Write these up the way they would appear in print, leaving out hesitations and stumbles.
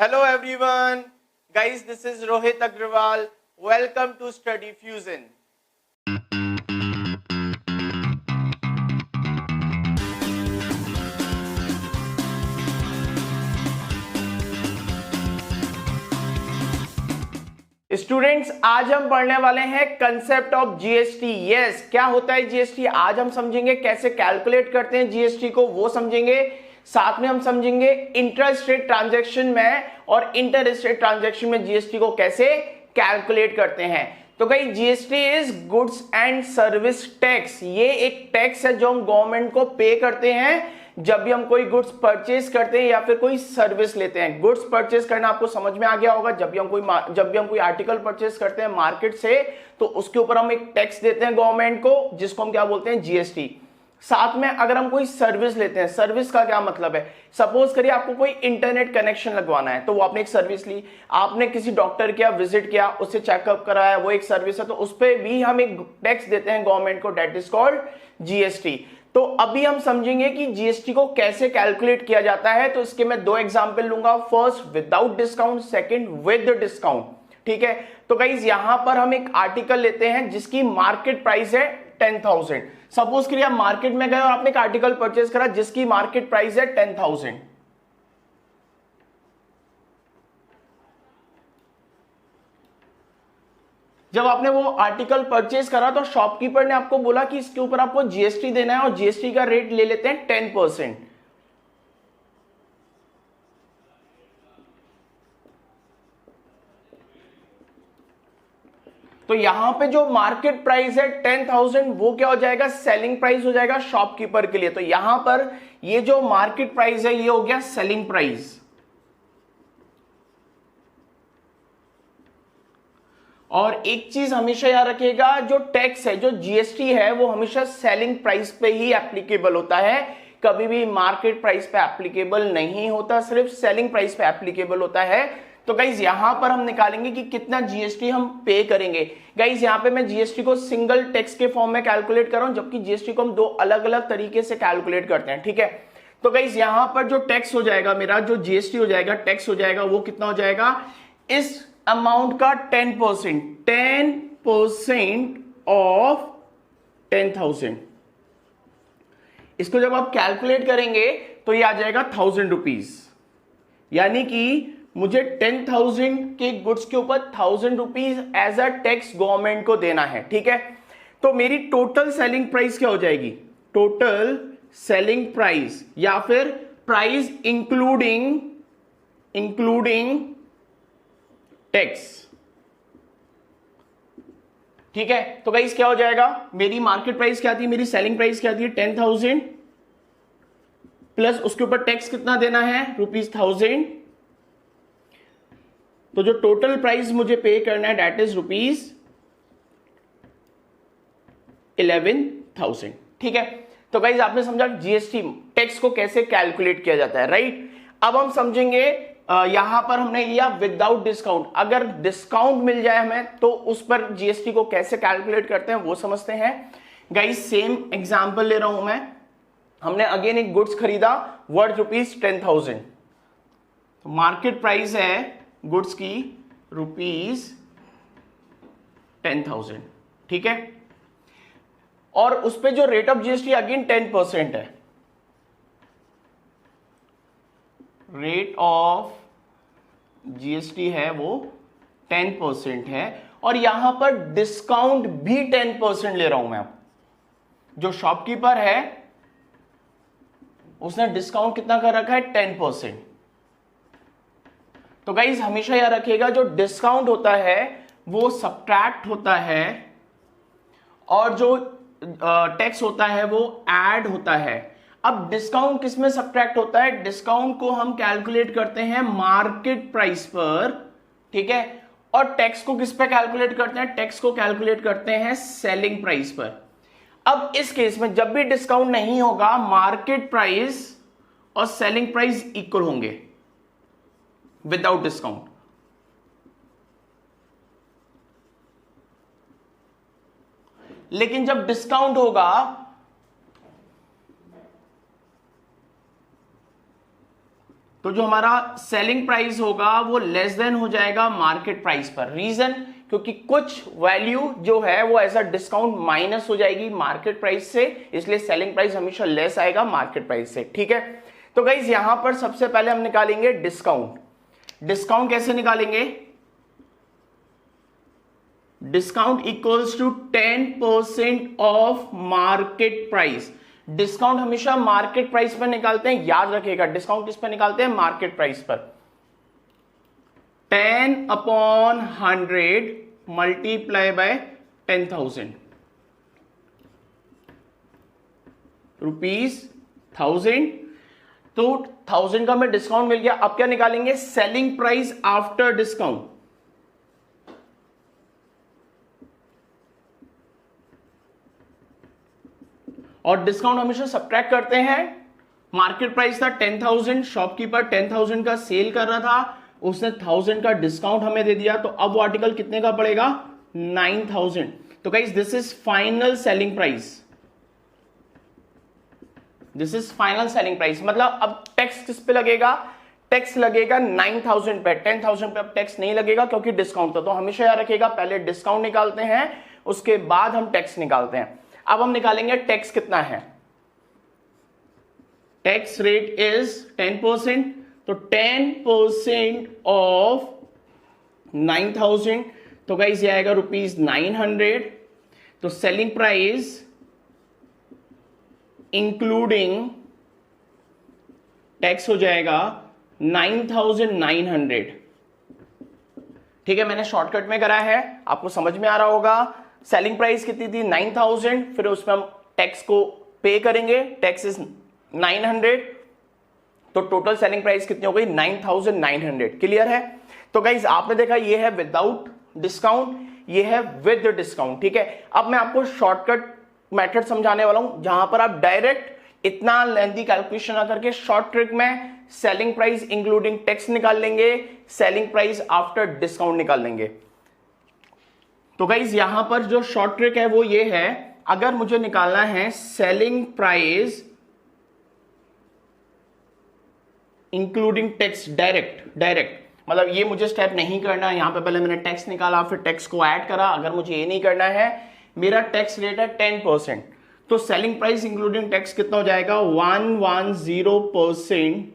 Hello everyone, guys. This is Rohit Agrawal. Welcome to Study Fusion. Students, आज हम पढ़ने वाले हैं कंसेप्ट ऑफ जीएसटी। यस, क्या होता है जीएसटी? आज हम समझेंगे कैसे कैलकुलेट करते हैं जीएसटी को, वो समझेंगे। साथ में हम समझेंगे इंट्रा स्टेट ट्रांजैक्शन में और इंटर स्टेट ट्रांजैक्शन में जीएसटी को कैसे कैलकुलेट करते हैं। तो भाई, GST is goods and service tax. ये एक टैक्स है जो हम गवर्नमेंट को पे करते हैं जब भी हम कोई गुड्स परचेज करते हैं या फिर कोई सर्विस लेते हैं। गुड्स परचेज करना आपको समझ में आ गया होगा। जब भी हम कोई आर्टिकल परचेज करते हैं मार्केट से, तो उसके ऊपर हम एक टैक्स देते हैं गवर्नमेंट को, जिसको हम क्या बोलते हैं? जीएसटी। साथ में अगर हम कोई सर्विस लेते हैं, सर्विस का क्या मतलब है? सपोज करिए आपको कोई इंटरनेट कनेक्शन लगवाना है, तो वो आपने एक सर्विस ली। आपने किसी डॉक्टर किया, विजिट किया, उससे चेकअप कराया, वो एक सर्विस है। तो उस पर भी हम एक टैक्स देते हैं गवर्नमेंट को, डेट इज कॉल्ड जीएसटी। तो अभी हम समझेंगे कि जीएसटी को कैसे कैलकुलेट किया जाता है। तो इसके मैं दो एग्जांपल लूंगा, first without discount, second with discount. ठीक है, तो गाइस यहां पर हम एक आर्टिकल लेते हैं जिसकी मार्केट प्राइस है 10,000। सपोज करिए आप मार्केट में गए और आपने एक आर्टिकल परचेज करा जिसकी मार्केट प्राइस है 10,000। जब आपने वो आर्टिकल परचेज करा तो शॉपकीपर ने आपको बोला कि इसके ऊपर आपको जीएसटी देना है, और जीएसटी का रेट ले लेते हैं 10%। तो यहां पे जो मार्केट प्राइस है 10,000, वो क्या हो जाएगा? सेलिंग प्राइस हो जाएगा शॉपकीपर के लिए। तो यहां पर ये जो मार्केट प्राइस है ये हो गया सेलिंग प्राइस। और एक चीज हमेशा याद रखिएगा, जो टैक्स है, जो जीएसटी है, वो हमेशा सेलिंग प्राइस पे ही एप्लीकेबल होता है, कभी भी मार्केट प्राइस पे एप्लीकेबल नहीं होता, सिर्फ सेलिंग प्राइस पे एप्लीकेबल होता है। तो गाइज यहां पर हम निकालेंगे कि कितना जीएसटी हम पे करेंगे। गाइज यहां पे मैं जीएसटी को सिंगल टैक्स के फॉर्म में कैलकुलेट कर रहा हूं, जबकि जीएसटी को हम दो अलग अलग तरीके से कैलकुलेट करते हैं। ठीक है, तो गाइज यहां पर जो टैक्स हो जाएगा मेरा, जो जीएसटी हो जाएगा, टैक्स हो जाएगा, वो कितना हो जाएगा? इस अमाउंट का 10% ऑफ 10,000। इसको जब आप कैलकुलेट करेंगे तो ये आ जाएगा 1,000 रुपीज। यानी कि मुझे 10,000 के गुड्स के ऊपर 1,000 rupees as a tax government को देना है। ठीक है, तो मेरी टोटल सेलिंग प्राइस क्या हो जाएगी? टोटल सेलिंग प्राइस या फिर प्राइस इंक्लूडिंग टैक्स। ठीक है, तो गाइस क्या हो जाएगा? मेरी मार्केट प्राइस क्या थी, मेरी सेलिंग प्राइस क्या थी? 10,000 प्लस उसके ऊपर टैक्स कितना देना है? ₹1,000। तो जो टोटल प्राइस मुझे पे करना है दैट इज ₹11,000। ठीक है, तो गाइस आपने समझा जीएसटी टैक्स को कैसे कैलकुलेट किया जाता है, राइट? अब हम समझेंगे यहां पर हमने लिया विदाउट डिस्काउंट। अगर डिस्काउंट मिल जाए हमें तो उस पर जीएसटी को कैसे कैलकुलेट करते हैं वो समझते हैं। गाइस सेम एग्जांपल ले रहा हूं मैं। हमने अगेन एक गुड्स खरीदा वर्थ ₹10,000। तो मार्केट प्राइस है गुड्स की ₹10,000। ठीक है, और उस पे जो रेट ऑफ जीएसटी अगेन 10% है। रेट ऑफ जीएसटी है वो 10% है, और यहां पर डिस्काउंट भी 10% ले रहा हूं मैं। जो शॉपकीपर है उसने डिस्काउंट कितना कर रखा है? 10%। तो गाइज हमेशा याद रखिएगा, जो डिस्काउंट होता है वो सब्ट्रैक्ट होता है, और जो टैक्स होता है वो ऐड होता है। अब डिस्काउंट किस में सब्ट्रैक्ट होता है? डिस्काउंट को हम कैलकुलेट करते हैं मार्केट प्राइस पर। ठीक है, और टैक्स को किस पे कैलकुलेट करते हैं? टैक्स को कैलकुलेट करते हैं सेलिंग प्राइस पर। अब इस केस में जब भी डिस्काउंट नहीं होगा, मार्केट प्राइस और सेलिंग प्राइस इक्वल होंगे विदाउट डिस्काउंट। लेकिन जब डिस्काउंट होगा, तो जो हमारा सेलिंग प्राइस होगा वो लेस देन हो जाएगा मार्केट प्राइस पर। रीजन, क्योंकि कुछ वैल्यू जो है वो एज अ डिस्काउंट माइनस हो जाएगी मार्केट प्राइस से, इसलिए सेलिंग प्राइस हमेशा लेस आएगा मार्केट प्राइस से। ठीक है, तो गाइस यहां पर सबसे पहले हम निकालेंगे डिस्काउंट। डिस्काउंट कैसे निकालेंगे? Discount equals to 10% of market price. Discount हमेशा मार्केट प्राइस पर निकालते हैं, याद रखिएगा। डिस्काउंट किस पर निकालते हैं? मार्केट प्राइस पर। 10/100 मल्टीप्लाई बाय 10,000 रुपीज 1000। तो 1000 का हमें डिस्काउंट मिल गया। अब क्या निकालेंगे? Selling price after discount. और डिस्काउंट हमेशा सब्ट्रैक्ट करते हैं। मार्केट प्राइस था 10,000, शॉपकीपर 10,000 का सेल कर रहा था, उसने 1000 का डिस्काउंट हमें दे दिया, तो अब वो आर्टिकल कितने का पड़ेगा? 9,000। तो guys this is final selling price. This is final selling price. मतलब अब टैक्स किस पे लगेगा? टैक्स लगेगा 9,000 पे। 10,000 पे अब टैक्स नहीं लगेगा क्योंकि डिस्काउंट था। तो हमेशा याद रखिएगा, पहले डिस्काउंट निकालते हैं, उसके बाद हम टैक्स निकालते हैं। अब हम निकालेंगे टैक्स कितना है। टैक्स रेट इज 10%, तो 10% ऑफ 9,000, तो गाइस ये आएगा ₹900। तो सेलिंग प्राइस इंक्लूडिंग टैक्स हो जाएगा 9,900। ठीक है, मैंने शॉर्टकट में करा है, आपको समझ में आ रहा होगा। सेलिंग प्राइस कितनी थी? 9,000, फिर उसमें हम टैक्स को पे करेंगे, टैक्स इज 900, तो टोटल सेलिंग प्राइस कितनी हो गई? 9,900। क्लियर है? तो गाइज आपने देखा ये है विदाउट डिस्काउंट, ये है विद डिस्काउंट। ठीक है, अब मैं आपको शॉर्टकट मेथड समझाने वाला हूं, जहां पर आप डायरेक्ट इतना लेंथी कैलकुलेशन ना करके शॉर्ट ट्रिक में सेलिंग प्राइस इंक्लूडिंग टैक्स निकाल लेंगे, सेलिंग प्राइस आफ्टर डिस्काउंट निकाल लेंगे। तो गाइज यहां पर जो शॉर्ट ट्रिक है वो ये है, अगर मुझे निकालना है selling price including tax direct, मतलब ये मुझे स्टेप नहीं करना है। यहां पे पहले मैंने टैक्स निकाला, फिर टैक्स को ऐड करा। अगर मुझे ये नहीं करना है, मेरा टैक्स रेट है 10%, तो सेलिंग प्राइस इंक्लूडिंग टैक्स कितना हो जाएगा? 110%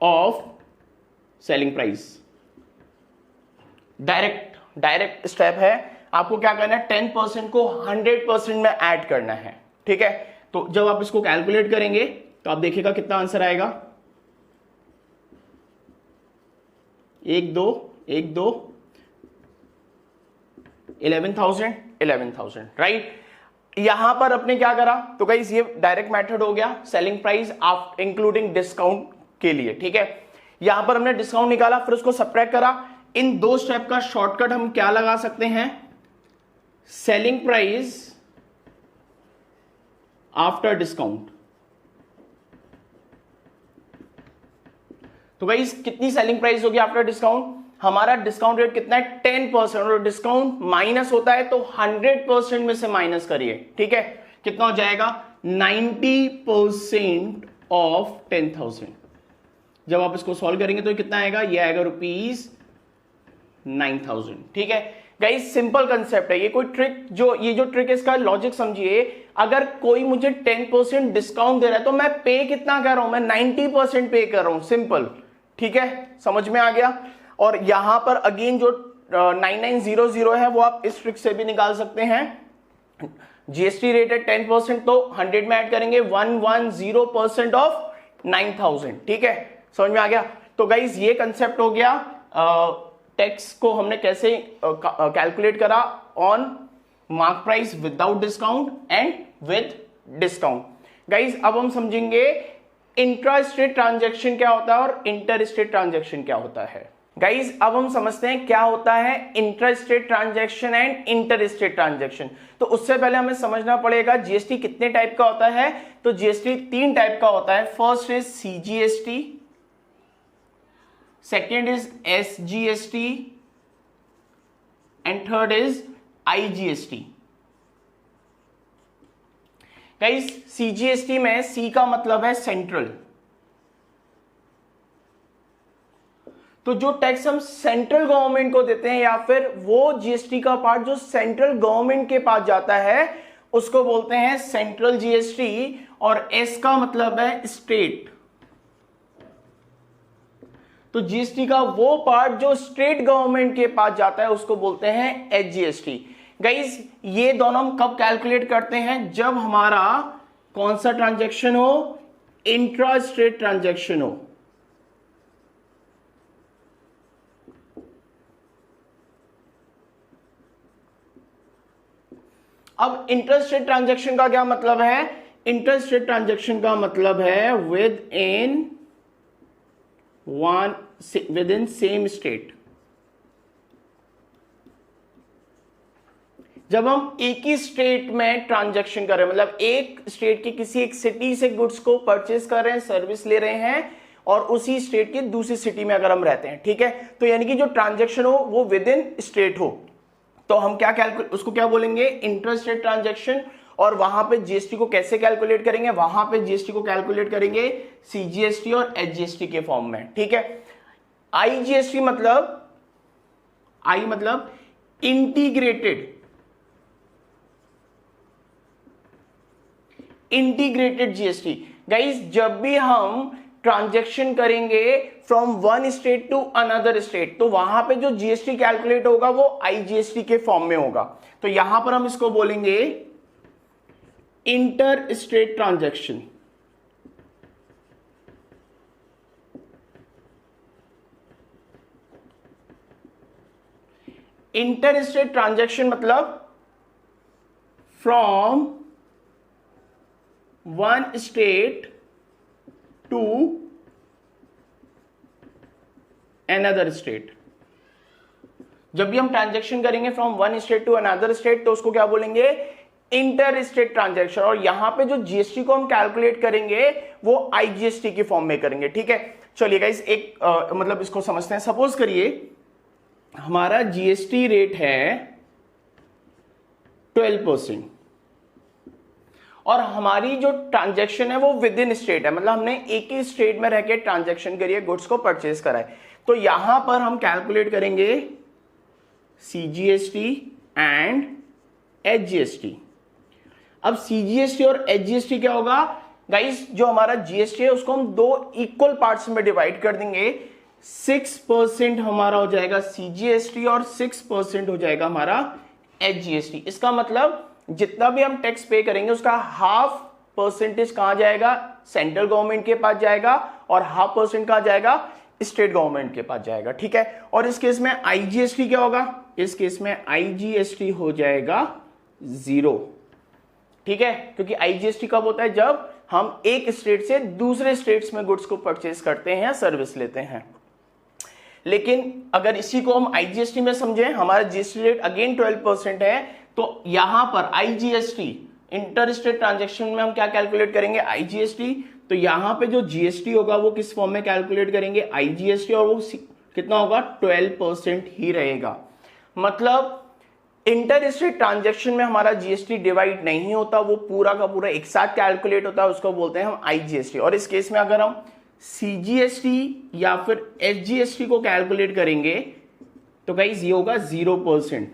of selling price. Direct step है। आपको क्या करना है? 10% को 100% में ऐड करना है। ठीक है, तो जब आप इसको कैलकुलेट करेंगे तो आप देखिएगा कितना आंसर आएगा। 1 2 1 2 11,000 राइट। यहां पर अपने क्या करा? तो गाइस ये डायरेक्ट मेथड हो गया selling price after including discount के लिए। ठीक है, यहां पर हमने डिस्काउंट निकाला, फिर उसको सब्ट्रैक्ट करा। इन दो स्टेप का शॉर्टकट हम क्या लगा सकते हैं? Selling price after discount. तो गाइस कितनी सेलिंग प्राइस होगी आफ्टर डिस्काउंट? हमारा डिस्काउंट रेट कितना है? 10%, और डिस्काउंट माइनस होता है तो 100% में से माइनस करिए। ठीक है, कितना हो जाएगा? 90% ऑफ 10,000। जब आप इसको सॉल्व करेंगे तो कितना आएगा? ये आएगा ₹9,000। ठीक है गाइस, सिंपल कंसेप्ट है ये। कोई ट्रिक ये जो ट्रिक है इसका लॉजिक समझिए। अगर कोई मुझे 10% डिस्काउंट दे रहा है तो मैं पे कितना कर रहा हूं? मैं 90% पे कर रहा हूं। सिंपल। ठीक है, समझ में आ गया। और यहां पर अगेन जो 9900 है वो आप इस ट्रिक से भी निकाल सकते हैं। जीएसटी रेट है 10%, तो 100 में ऐड करेंगे 110% ऑफ 9,000। ठीक है, समझ में आ गया। तो गाइज ये कंसेप्ट हो गया। टैक्स को हमने कैसे कैलकुलेट करा on mark price without discount and with discount. Guys अब हम समझेंगे इंट्रा स्टेट ट्रांजैक्शन क्या होता है और इंटर स्टेट ट्रांजैक्शन क्या होता है। गाइज अब हम समझते हैं क्या होता है intra state transaction and inter state transaction. तो उससे पहले हमें समझना पड़ेगा जीएसटी कितने टाइप का होता है। तो जीएसटी 3 टाइप का होता है। First is CGST, second is SGST and third is IGST. Guys CGST में सी का मतलब है सेंट्रल, तो जो टैक्स हम सेंट्रल गवर्नमेंट को देते हैं या फिर वो जीएसटी का पार्ट जो सेंट्रल गवर्नमेंट के पास जाता है उसको बोलते हैं सेंट्रल जीएसटी, और एस का मतलब है स्टेट। तो जीएसटी का वो पार्ट जो स्टेट गवर्नमेंट के पास जाता है उसको बोलते हैं एचजीएसटी। गाइस ये दोनों हम कब कैलकुलेट करते हैं? जब हमारा कौन सा ट्रांजैक्शन हो? इंट्रा स्टेट ट्रांजैक्शन हो। अब इंटरस्टेट ट्रांजैक्शन का क्या मतलब है? इंटरस्टेट ट्रांजैक्शन का मतलब है विद इन सेम स्टेट। जब हम एक ही स्टेट में ट्रांजैक्शन कर रहे हैं, मतलब एक स्टेट की किसी एक सिटी से गुड्स को परचेज कर रहे हैं, सर्विस ले रहे हैं, और उसी स्टेट की दूसरी सिटी में अगर हम रहते हैं, ठीक है, तो यानी कि जो ट्रांजैक्शन हो वो विद इन स्टेट हो, तो हम उसको क्या बोलेंगे? Interstate transaction. और वहां पे जीएसटी को कैसे कैलकुलेट करेंगे? वहां पे जीएसटी को कैलकुलेट करेंगे सीजीएसटी और एचजीएसटी के फॉर्म में, ठीक है। आईजीएसटी मतलब इंटीग्रेटेड जीएसटी। गाइस जब भी हम ट्रांजैक्शन करेंगे from one state to another state, तो वहां पे जो जीएसटी कैलकुलेट होगा वो आईजीएसटी के फॉर्म में होगा। तो यहां पर हम इसको बोलेंगे inter state transaction. Inter state transaction मतलब from one state to another state. जब भी हम ट्रांजैक्शन करेंगे from one state to another state तो उसको क्या बोलेंगे? Inter state transaction. और यहां पे जो जीएसटी को हम कैलकुलेट करेंगे वो आईजीएसटी की फॉर्म में करेंगे, ठीक है। चलिए गाइस एक मतलब इसको समझते हैं। सपोज करिए हमारा जीएसटी रेट है 12% और हमारी जो ट्रांजैक्शन है वो विद इन स्टेट है, मतलब हमने एक ही स्टेट में रह के ट्रांजैक्शन करिए, गुड्स को परचेज करा है। तो यहां पर हम कैलकुलेट करेंगे सीजीएसटी एंड एचजीएसटी। अब सीजीएसटी और एचजीएसटी क्या होगा? गाइस जो हमारा जीएसटी है उसको हम दो इक्वल पार्ट्स में डिवाइड कर देंगे। 6% हमारा हो जाएगा सीजीएसटी और 6% हो जाएगा हमारा एचजीएसटी। इसका मतलब जितना भी हम टैक्स पे करेंगे उसका 0.5% कहां जाएगा? सेंट्रल गवर्नमेंट के पास जाएगा, और 0.5% कहां जाएगा? स्टेट गवर्नमेंट के पास जाएगा, ठीक है। और इस केस में आईजीएसटी क्या होगा? इस केस में आईजीएसटी हो जाएगा 0, ठीक है, क्योंकि आईजीएसटी कब होता है? जब हम एक स्टेट से दूसरे स्टेट्स में गुड्स को परचेज करते हैं या सर्विस लेते हैं। लेकिन अगर इसी को हम आईजीएसटी में समझें, हमारा जीएसटी रेट अगेन 12% है, तो यहां पर आईजीएसटी इंटर स्टेट ट्रांजैक्शन में हम क्या कैलकुलेट करेंगे? आईजीएसटी। तो यहां पे जो जीएसटी होगा वो किस फॉर्म में कैलकुलेट करेंगे? आईजीएसटी, और वो कितना होगा? 12% ही रहेगा। मतलब इंटर स्टेट ट्रांजैक्शन में हमारा जीएसटी डिवाइड नहीं होता, वो पूरा का पूरा एक साथ कैलकुलेट होता है, उसको बोलते हैं हम आईजीएसटी। और इस केस में अगर हम सीजीएसटी या फिर एचजीएसटी को कैलकुलेट करेंगे तो गाइस ये होगा 0%।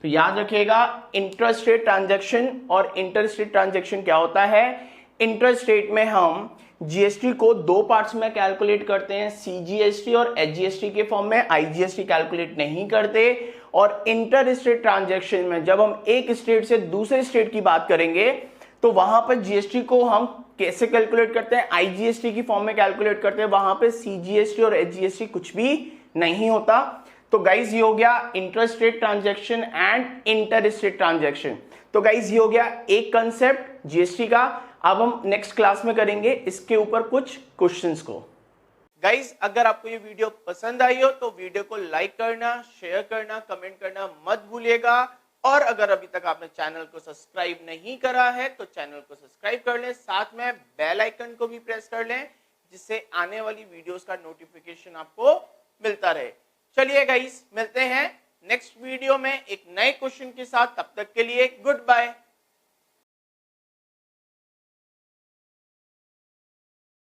तो याद रखिएगा इंटर स्टेट ट्रांजैक्शन और इंटर स्टेट ट्रांजैक्शन क्या होता है? इंटर स्टेट में हम जीएसटी को दो पार्ट्स में कैलकुलेट करते हैं, सीजीएसटी और एचजीएसटी के फॉर्म में, आईजीएसटी कैलकुलेट नहीं करते। और इंटर स्टेट ट्रांजैक्शन में जब हम एक स्टेट से दूसरे स्टेट की बात करेंगे तो वहां पर जीएसटी को हम कैसे कैलकुलेट करते हैं? आईजीएसटी की फॉर्म में कैलकुलेट करते हैं, वहां पे सीजीएसटी और एचजीएसटी कुछ भी नहीं होता। तो गाइज ये हो गया inter state transaction and inter state transaction. तो गाइज ये हो गया एक कंसेप्ट जीएसटी का। अब हम नेक्स्ट क्लास में करेंगे इसके ऊपर कुछ क्वेश्चंस को। गाइज अगर आपको ये वीडियो पसंद आई हो तो वीडियो को लाइक करना, शेयर करना, कमेंट करना मत भूलिएगा। और अगर अभी तक आपने चैनल को सब्सक्राइब नहीं करा है तो चैनल को सब्सक्राइब कर लें, साथ में बेल आइकन को भी प्रेस कर लें, जिससे आने वाली वीडियोस का नोटिफिकेशन आपको मिलता रहे। चलिए गाइस मिलते हैं नेक्स्ट वीडियो में एक नए क्वेश्चन के साथ, तब तक के लिए गुड बाय।